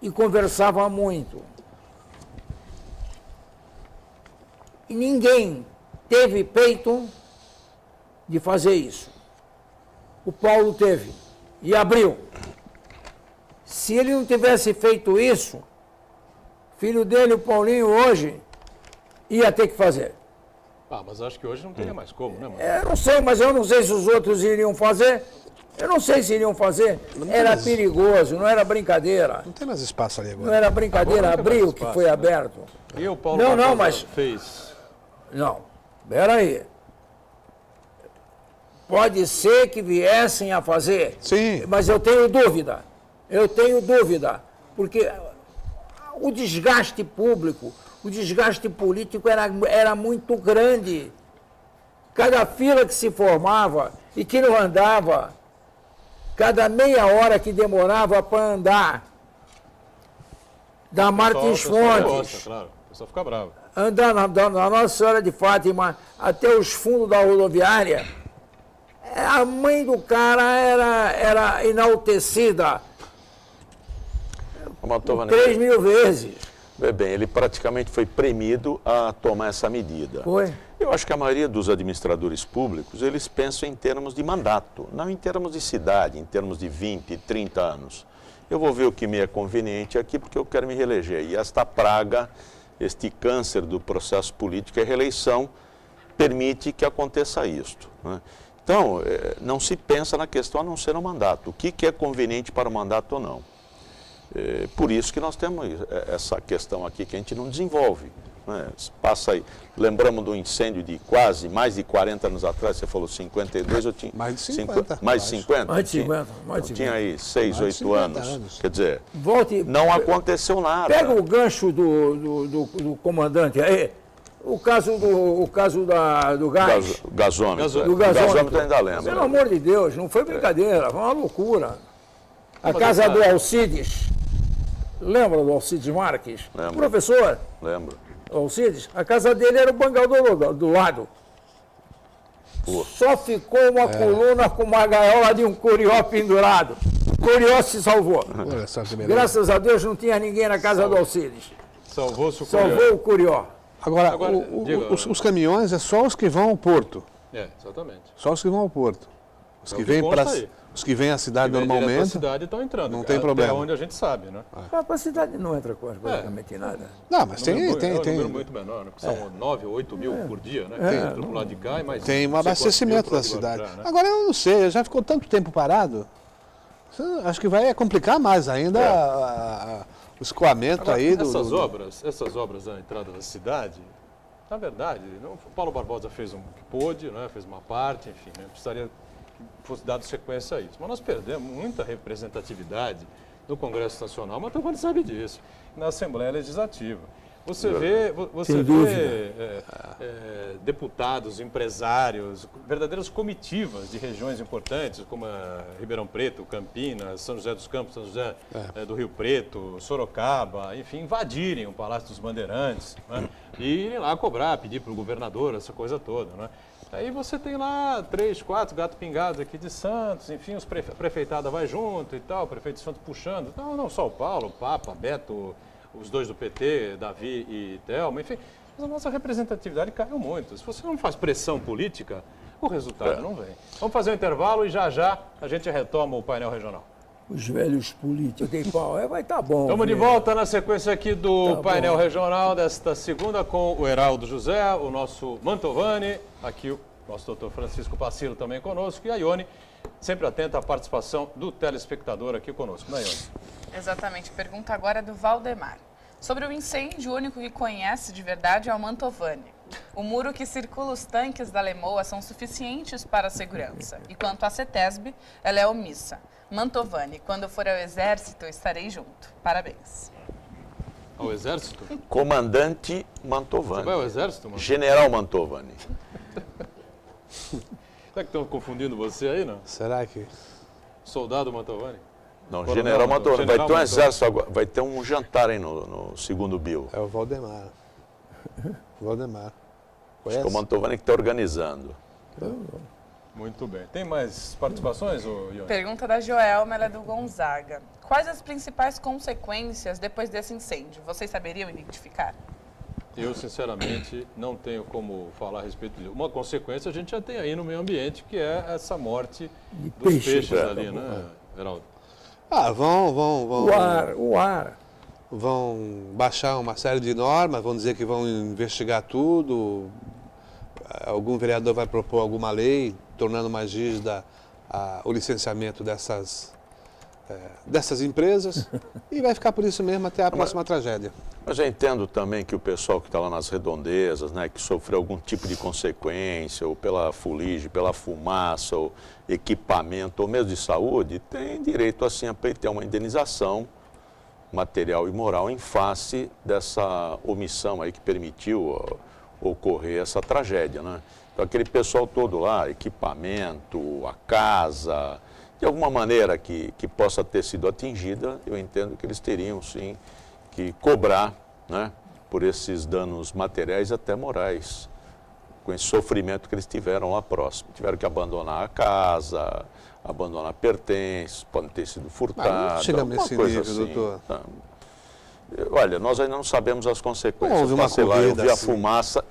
e conversava muito. E ninguém teve peito de fazer isso. O Paulo teve e abriu. Se ele não tivesse feito isso, filho dele, o Paulinho, hoje, ia ter que fazer. Ah, mas acho que hoje não teria mais como, né, mano? Eu não sei, mas eu não sei se os outros iriam fazer. Eu não sei se iriam fazer. Era perigoso, não era brincadeira. Não tem mais espaço ali Não agora. era brincadeira, Agora não tem mais abriu que espaço, foi né? aberto. E o Paulo Não, Barbosa mas- fez... Não, peraí. Pode ser que viessem a fazer. Sim. Mas eu tenho dúvida. Eu tenho dúvida. Porque o desgaste público, o desgaste político era muito grande. Cada fila que se formava e que não andava, cada meia hora que demorava para andar, da Martins O pessoal Fontes, gosta, claro. O pessoal fica bravo. andar na Nossa Senhora de Fátima até os fundos da rodoviária, a mãe do cara era enaltecida Mantovani, 3.000 vezes. vê bem, ele praticamente foi premido a tomar essa medida. Foi. Eu acho que a maioria dos administradores públicos, eles pensam em termos de mandato, não em termos de cidade, em termos de 20, 30 anos. Eu vou ver o que me é conveniente aqui porque eu quero me reeleger. E esta praga, este câncer do processo político, a reeleição, permite que aconteça isto, né? Então, não se pensa na questão a não ser no mandato. O que é conveniente para o mandato ou não? Por isso que nós temos essa questão aqui que a gente não desenvolve, né? Passa aí. Lembramos do incêndio de quase mais de 40 anos atrás, você falou 52, eu tinha... Mais de 50, Mais de eu acho. 50? Mais de 50, Eu mais de 50. tinha aí 6, Mais de 8 50 anos. anos. Quer dizer, Volte, não aconteceu nada. pega o gancho do comandante aí, o caso do gás. Gasômetro. Do O gasômetro. gasômetro ainda lembra. Pelo amor de Deus, não foi brincadeira, foi uma loucura. A Mas casa essa- do Alcides, lembra do Alcides Marques? Lembro. Professor Lembro. Alcides, a casa dele era o bangal do lado. Pô. Só ficou uma coluna com uma gaiola de um curió pendurado. O curió se salvou. Olha só que beleza. Graças a Deus não tinha ninguém na casa do Alcides. Salvou-se o Salvou Curió. o curió. Agora, Agora, diga- os caminhões é só os que vão ao porto. Exatamente. Só os que vão ao porto. Os É que o que vêm consta para aí. os que vêm à cidade Vem direto pra normalmente. cidade estão entrando. não tem até problema. onde a gente sabe, né? A cidade não entra quase praticamente nada. Não, mas É um número tem muito menor, né? Porque são 9 ou 8 mil por dia, né? Entra pro lado de cá e mais tem um não sei quantos abastecimento mil da pro lado de cidade. lá, né? Agora eu não sei, já ficou tanto tempo parado. Acho que vai complicar mais ainda o escoamento Agora, aí essas obras na entrada da cidade, na verdade, o Paulo Barbosa fez o que pôde, né? Fez uma parte, enfim, né? Precisaria que fosse dado sequência a isso. Mas nós perdemos muita representatividade no Congresso Nacional, mas todo mundo sabe disso, na Assembleia Legislativa. Você vê deputados, empresários, verdadeiras comitivas de regiões importantes, como Ribeirão Preto, Campinas, São José dos Campos, São José do Rio Preto, Sorocaba, enfim, invadirem o Palácio dos Bandeirantes, né? E irem lá cobrar, pedir para o governador, essa coisa toda, né? Aí você tem lá 3, 4 gatos pingados aqui de Santos, enfim, a prefeitada vai junto e tal, o prefeito de Santos puxando. Não só o Paulo, o Papa, Beto, os dois do PT, Davi e Thelma, enfim. Mas a nossa representatividade caiu muito. Se você não faz pressão política, o resultado não vem. Vamos fazer um intervalo e já a gente retoma o painel regional. Os velhos políticos. Tem pau. Vai estar bom. Estamos de velho. volta na sequência aqui do Tá painel bom. regional desta segunda com o Heraldo José, o nosso Mantovani, aqui o nosso doutor Francisco Passilo também conosco e a Ione, sempre atenta à participação do telespectador aqui conosco, né, Ione? Exatamente. Pergunta agora do Valdemar. Sobre o incêndio, o único que conhece de verdade é o Mantovani. O muro que circula os tanques da Lemoa são suficientes para a segurança. E quanto à CETESB, ela é omissa. Mantovani, quando for ao exército, estarei junto. Parabéns. Ao exército? Comandante Você Mantovani. vai ao exército, mano? General Mantovani. Será que estão confundindo você aí, não? Será que... Soldado Mantovani? Não, Coronel General Mantovani. Vai General ter um Mantovani. exército agora, vai ter um jantar aí no segundo Bill. É o Valdemar. Valdemar. Acho Conhece? que é o Mantovani que está organizando. Muito bem. Tem mais participações, ô Ione? Pergunta da Joelma, ela é do Gonzaga. Quais as principais consequências depois desse incêndio? Vocês saberiam identificar? Eu, sinceramente, não tenho como falar a respeito disso. Uma consequência a gente já tem aí no meio ambiente, que é essa morte De dos peixe. peixes ali, né, Heraldo? Ah, vão O ar. vão baixar uma série de normas, vão dizer que vão investigar tudo. Algum vereador vai propor alguma lei tornando mais rígida o licenciamento dessas empresas e vai ficar por isso mesmo até a próxima tragédia. Mas eu entendo também que o pessoal que está lá nas redondezas, né, que sofreu algum tipo de consequência, ou pela fuligem, pela fumaça, ou equipamento, ou mesmo de saúde, tem direito assim a ter uma indenização material e moral em face dessa omissão aí que permitiu ocorrer essa tragédia, né? Então aquele pessoal todo lá, equipamento, a casa, de alguma maneira que possa ter sido atingida, eu entendo que eles teriam sim que cobrar, né, por esses danos materiais até morais, com esse sofrimento que eles tiveram lá próximo. Tiveram que abandonar a casa, abandonar pertences, podem ter sido furtados. Não chegamos alguma nesse coisa nível, assim, doutor. tá? Olha, nós ainda não sabemos as consequências. Houve uma Passei lá, eu corrida vi a assim. fumaça.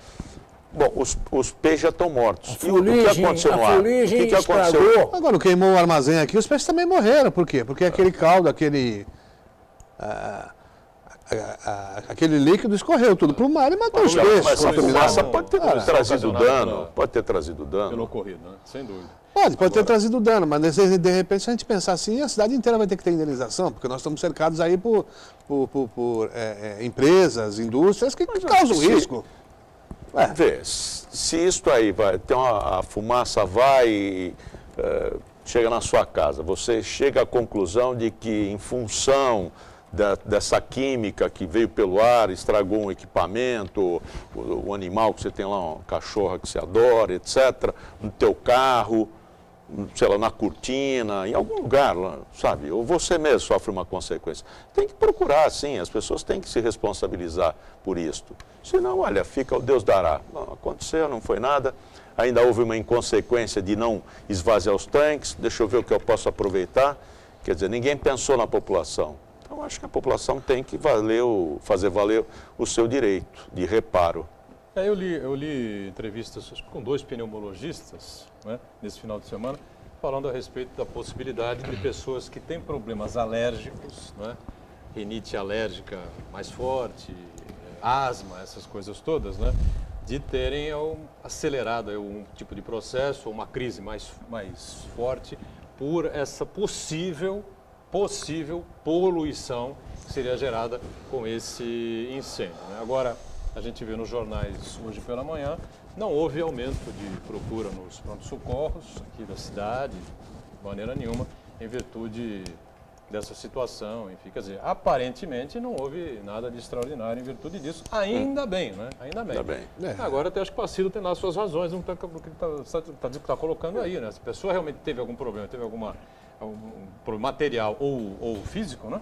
Bom, os peixes já estão mortos. A E o que fuligem- aconteceu no a ar? O fuligem que aconteceu? estragou. Agora, queimou o armazém aqui, os peixes também morreram. Por quê? Porque aquele caldo, aquele líquido escorreu tudo para o mar e matou os Já, peixes. mas essa contaminados. fumaça pode ter trazido ocasionado dano, pela- pode ter trazido Pelo dano. ocorrido, né? Sem dúvida. Pode ter trazido dano, mas de repente, se a gente pensar assim, a cidade inteira vai ter que ter indenização, porque nós estamos cercados aí por empresas, indústrias que causam se- risco. Vê, se isto aí vai, tem a fumaça vai, chega na sua casa, você chega à conclusão de que em função dessa química que veio pelo ar, estragou um equipamento, o animal que você tem lá, uma cachorra que você adora, etc., no teu carro, sei lá, na cortina, em algum lugar, lá, sabe? Ou você mesmo sofre uma consequência. Tem que procurar, sim, as pessoas têm que se responsabilizar por isto. Senão, olha, fica o Deus dará. Não aconteceu, não foi nada, ainda houve uma inconsequência de não esvaziar os tanques, deixa eu ver o que eu posso aproveitar. Quer dizer, ninguém pensou na população. Então, acho que a população tem que fazer valer o seu direito de reparo. Eu li entrevistas com 2 pneumologistas, né, nesse final de semana, falando a respeito da possibilidade de pessoas que têm problemas alérgicos, né, rinite alérgica mais forte, asma, essas coisas todas, né, de terem acelerado um tipo de processo, uma crise mais forte por essa possível poluição que seria gerada com esse incêndio, né? Agora, a gente vê nos jornais hoje pela manhã, não houve aumento de procura nos prontos-socorros aqui da cidade, de maneira nenhuma, em virtude dessa situação. Enfim, quer dizer, aparentemente não houve nada de extraordinário em virtude disso. Ainda bem, né? Ainda bem. Ainda bem. Agora, até acho que o Passilo tem lá as suas razões no que está colocando aí, né? Se a pessoa realmente teve algum problema, teve algum problema material ou físico, né?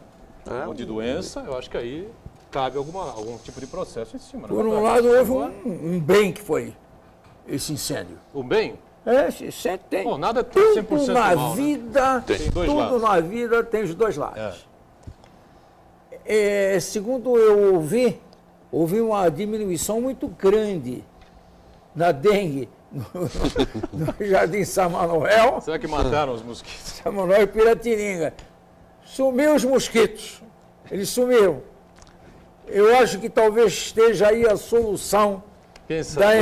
Ou de doença, eu acho que aí cabe algum tipo de processo em cima. Por um lado, houve um bem que foi esse incêndio. O bem? Sempre tem. Bom, nada é tudo 100% na mal, né? vida, Tem dois tudo lados. na vida tem os dois lados. Segundo eu houve uma diminuição muito grande na dengue no Jardim São Manuel, Será que mataram os mosquitos? São Manuel e Piratininga. Sumiu os mosquitos. Eles sumiram. Eu acho que talvez esteja aí a solução Quem da sabe?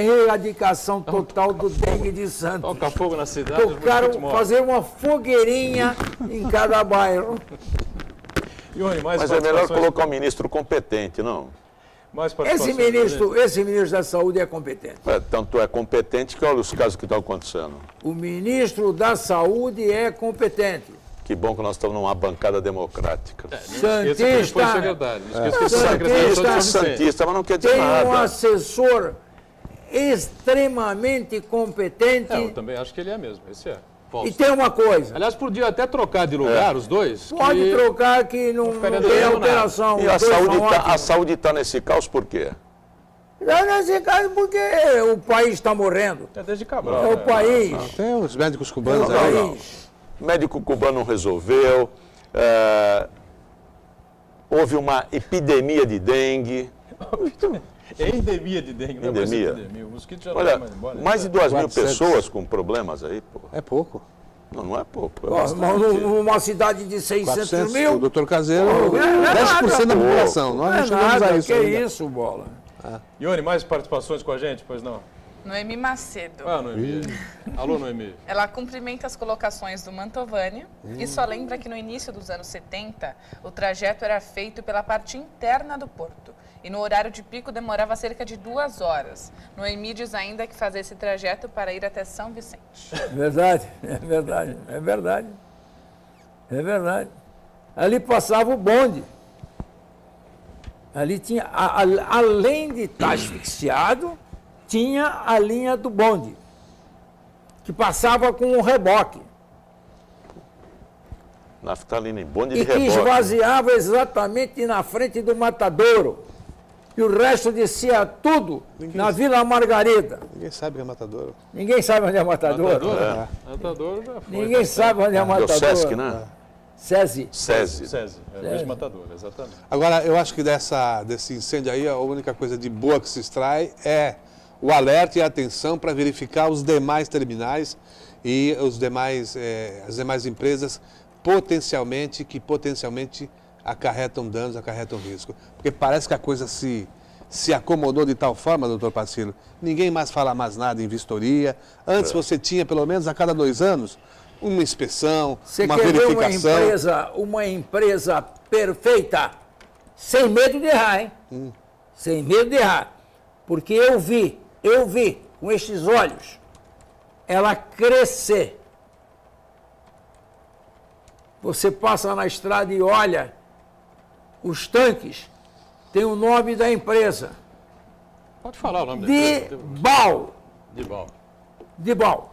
erradicação total do dengue de Santos. Toca fogo na cidade. Tocaram fazer uma fogueirinha em cada bairro. Ione, mais Mas é melhor participações? colocar um ministro competente, não? Mais Esse participações, ministro da Saúde é competente. Tanto é competente que olha os casos que estão acontecendo. O ministro da Saúde é competente. Que bom que nós estamos numa bancada democrática. Esse aqui foi secretário. Não esqueça que esse secretário de Santista, São Vicente. Santista, mas não quer dizer Tem um nada. assessor extremamente competente. Eu também acho que ele é mesmo. Esse é. Falso. E tem uma coisa. Aliás, podia até trocar de lugar os dois. Pode que- trocar que não ficaria tem devendo alteração. E Os a dois saúde, são tá, a ótimos. saúde está nesse caos por quê? Não, nesse caso, porque o país está morrendo. É desde Cabral. É o país. Tem os médicos É cubanos o aí. país. O médico cubano não resolveu. Houve uma epidemia de dengue. É endemia de dengue, não é mais Endemia. epidemia. O mosquito já não Olha, vai mais embora. mais de 2 mil 400. pessoas com problemas aí, pô. É pouco. Não é pouco. É Ó, bastante. numa cidade de 600 400, mil. o doutor Caseiro, Não é 10% da nada. população. Nós Não não é chegamos nada, a isso que ainda. isso, bola. Ione, mais participações com a gente? Pois não. Noemi Macedo. Ah, Noemi. Alô, Noemi. Ela cumprimenta as colocações do Mantovani e só lembra que no início dos anos 70, o trajeto era feito pela parte interna do porto. E no horário de pico demorava cerca de 2 horas. Noemi diz ainda que fazia esse trajeto para ir até São Vicente. É verdade, é verdade, é verdade. É verdade. Ali passava o bonde. Ali tinha, além de estar asfixiado, tinha a linha do bonde, que passava com um reboque. Naftalina em bonde de E que reboque. esvaziava exatamente na frente do matadouro. E o resto descia tudo na Vila Margarida. Ninguém sabe que é matador. Ninguém sabe onde é matadouro. Matador já foi. Ninguém sabe onde é Do matadouro. Sesc, né? SESI. SESI. SESI. É o mesmo matador, exatamente. Agora, eu acho que desse incêndio aí, a única coisa de boa que se extrai é o alerta e a atenção para verificar os demais terminais e as demais empresas que potencialmente acarretam danos, acarretam risco. Porque parece que a coisa se acomodou de tal forma, doutor Pacilo, ninguém mais fala mais nada em vistoria. Antes você tinha, pelo menos a cada 2 anos, uma inspeção, Você uma quer ver verificação. uma empresa perfeita, sem medo de errar, hein? Sem medo de errar. Porque eu vi com estes olhos, ela crescer. Você passa na estrada e olha, os tanques têm o nome da empresa, Pode falar o nome da empresa. Dibal. Dibal. Dibal.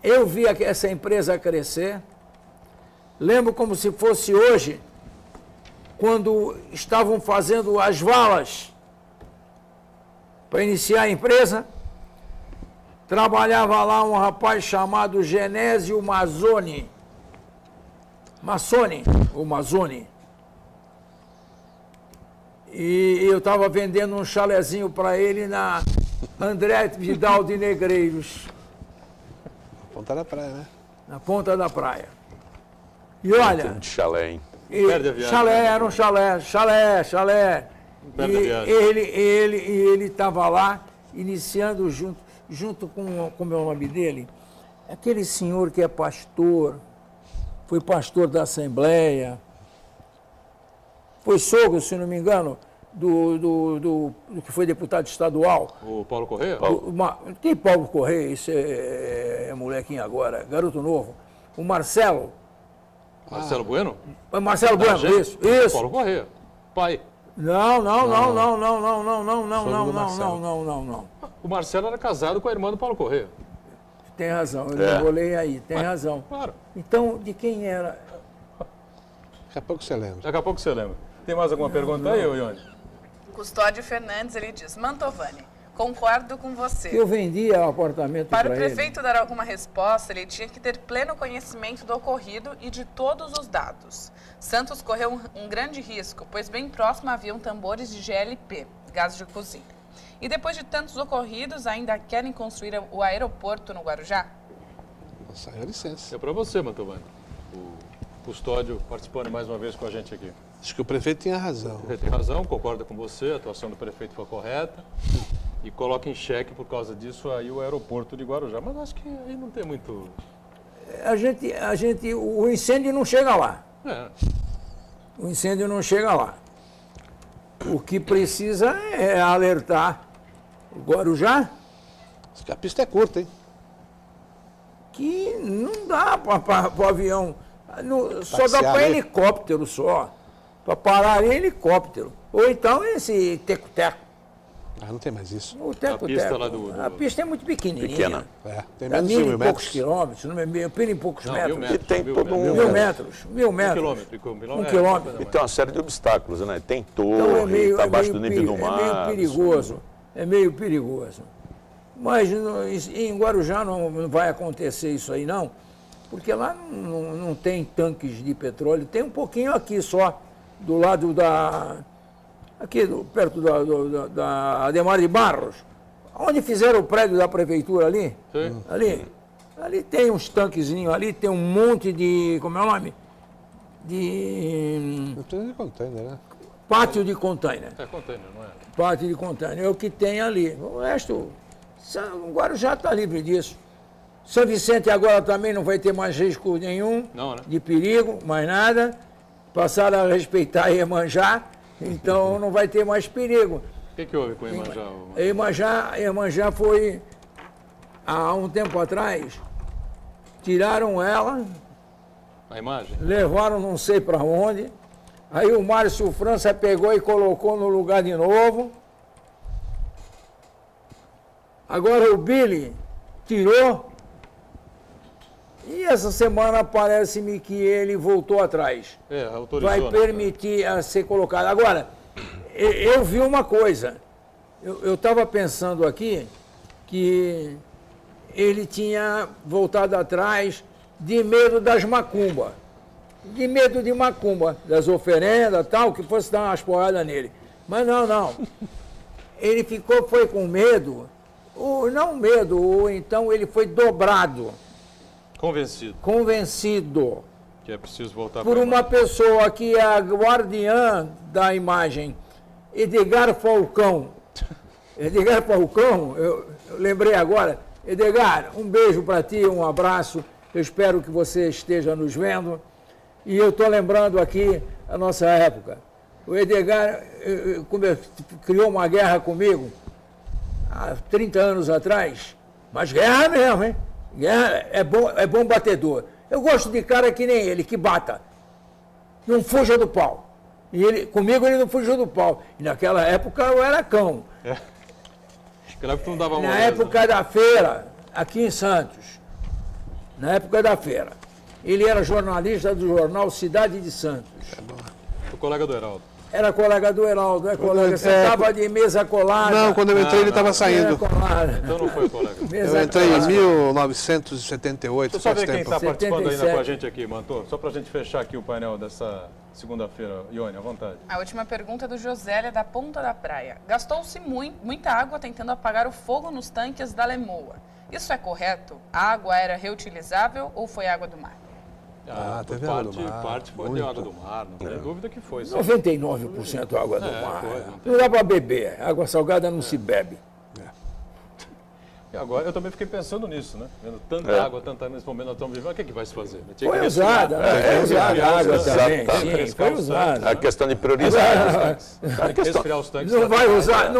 Eu vi essa empresa crescer. Lembro como se fosse hoje, quando estavam fazendo as valas para iniciar a empresa. Trabalhava lá um rapaz chamado Genésio Mazzoni. Mazzoni. E eu estava vendendo um chalezinho para ele na André Vidal de Negreiros, Ponta da praia, né? na ponta da praia. E olha, De chalé, hein? Perde a viagem, chalé, né? era um chalé. Perde a E viagem. ele estava lá, iniciando junto com o meu nome dele, aquele senhor que é pastor, foi pastor da Assembleia, foi sogro, se não me engano, do que foi deputado estadual. O Paulo Corrêa? Quem Paulo Correia? Isso é molequinho agora, garoto novo. O Marcelo. Marcelo Bueno? Marcelo Bueno, Gente, isso. Paulo Corrêa. Pai. Não. O Marcelo era casado com a irmã do Paulo Corrêa. Tem razão, eu enrolei aí, tem razão. Claro. Então, de quem era? Daqui a pouco você lembra. Daqui a pouco você lembra. Tem mais alguma pergunta aí, Ione? Custódio Fernandes, ele diz, Mantovani, concordo com você. Eu vendia o apartamento Para para o ele. prefeito dar alguma resposta, ele tinha que ter pleno conhecimento do ocorrido e de todos os dados. Santos correu um grande risco, pois bem próximo haviam tambores de GLP, gás de cozinha. E depois de tantos ocorridos, ainda querem construir o aeroporto no Guarujá? Nossa, é licença. É para você, Mantovani. O Custódio participando mais uma vez com a gente aqui. Acho que o prefeito tinha razão. O prefeito tem razão, concorda com você, a atuação do prefeito foi correta e coloca em xeque por causa disso aí o aeroporto de Guarujá. Mas acho que aí não tem muito... O incêndio não chega lá. É. O incêndio não chega lá. O que precisa é alertar o Guarujá A pista é curta, hein? que não dá para o avião. Só dá Passear, para né? helicóptero só. Para parar em helicóptero. Ou então esse teco-teco. Ah, não tem mais isso. O teco-teco. pista lá do- A pista é muito pequenininha. Pequena. É, tem Dá menos de 1.000 1.000 e poucos metros. quilômetros, não é mil e poucos Não, metros. 1.000 E metros. tem Mil todo um... metros. 1.000 metros. 1.000 Um metros. quilômetro. Um quilômetro. E tem uma série de obstáculos, né? Tem Então torre, está abaixo do nível do é mar. meio perigoso. É meio perigoso. Mas em Guarujá não vai acontecer isso aí, não, porque lá não tem tanques de petróleo. Tem um pouquinho aqui só, do lado da... Aqui, perto da Ademar de Barros, onde fizeram o prédio da prefeitura ali. Sim. Ali tem uns tanquezinhos ali, tem um monte de... Como é o nome? De Não tem de container, né? pátio de container. É container, não é? Pátio de container, é o que tem ali. O resto, o Guarujá está livre disso. São Vicente agora também não vai ter mais risco nenhum Não, né? de perigo, mais nada. Passaram a respeitar Iemanjá, então não vai ter mais perigo. O que houve com o Iemanjá? Iemanjá foi, há um tempo atrás, tiraram ela, A imagem? levaram não sei para onde. Aí o Márcio França pegou e colocou no lugar de novo. Agora o Billy tirou. E essa semana parece-me que ele voltou atrás. É, autorizou. Vai né? permitir a ser colocado. Agora, eu vi uma coisa. Eu estava pensando aqui que ele tinha voltado atrás de medo das macumbas. De medo de macumba, das oferendas tal, que fosse dar umas porradas nele. Mas não. Ele foi com medo, ou não medo, ou então ele foi dobrado, convencido Que é preciso voltar por pra uma pessoa que é a guardiã da imagem, Edgar Falcão. Edgar Falcão, eu lembrei agora. Edgar, um beijo para ti, um abraço. Eu espero que você esteja nos vendo. E eu estou lembrando aqui a nossa época. O Edgar criou uma guerra comigo há 30 anos atrás, mas guerra mesmo, hein? Guerra é bom batedor. Eu gosto de cara que nem ele, que bata. Não fuja do pau. E comigo ele não fugiu do pau. E naquela época eu era cão. Naquela época não dava Na moleza, época da feira, aqui em Santos. Na época da feira. Ele era jornalista do jornal Cidade de Santos. O colega do Heraldo. Era colega do Heraldo, é colega. Sentava de mesa colada. Não, quando eu entrei ele estava saindo. Mesa colada. Então não foi o colega. Mesa Eu entrei em colada. 1978, Deixa eu só faz ver quem tempo. está participando ainda 77. com a gente aqui, Mantor. Só para a gente fechar aqui o painel dessa segunda-feira. Ione, à vontade. A última pergunta é do Josélia, da Ponta da Praia. Gastou-se muita água tentando apagar o fogo nos tanques da Lemoa. Isso é correto? A água era reutilizável ou foi água do mar? teve água do mar, parte foi de muito. água do mar, não tem dúvida que foi. 99% água do mar. foi, Não dá para beber. Água salgada não se bebe. E agora, eu também fiquei pensando nisso, né? Vendo tanta água, tanta nesse momento nós estamos vivendo, o que vai se fazer? Tinha que Foi resfriar. usada, foi usada a água também. Exatamente. Sim, foi usada. A questão de priorizar. Tem que resfriar os tanques. Não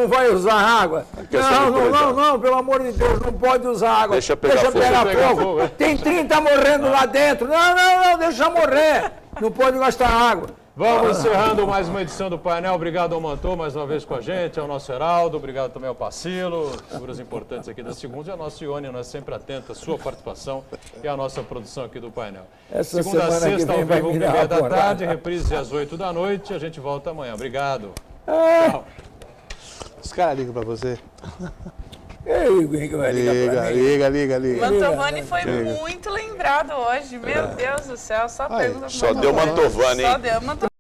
vai usar água. questão de prioridade. Não, pelo amor de Deus, não pode usar água. Deixa pegar fogo. Deixa pegar fogo. fogo, é. Tem 30 morrendo lá dentro. Não, deixa morrer. Não pode gastar água. Vamos encerrando mais uma edição do painel. Obrigado ao Mantor mais uma vez com a gente, ao nosso Heraldo, obrigado também ao Pacilo, figuras importantes aqui da segunda, e a nossa Ione, nós sempre atenta à sua participação e à nossa produção aqui do painel. Essa Segunda a semana que sexta, vem ao vai vivo, me dar 1h30 da uma tarde, porrada. reprise às 8 da noite, a gente volta amanhã. Obrigado. Ah, Os caras ligam pra você. vai ligar pra mim. Liga. Mantovani foi muito lembrado hoje. Meu Deus do céu, só pergunta pro Só deu Mantovani, hein? Só deu Mantovani.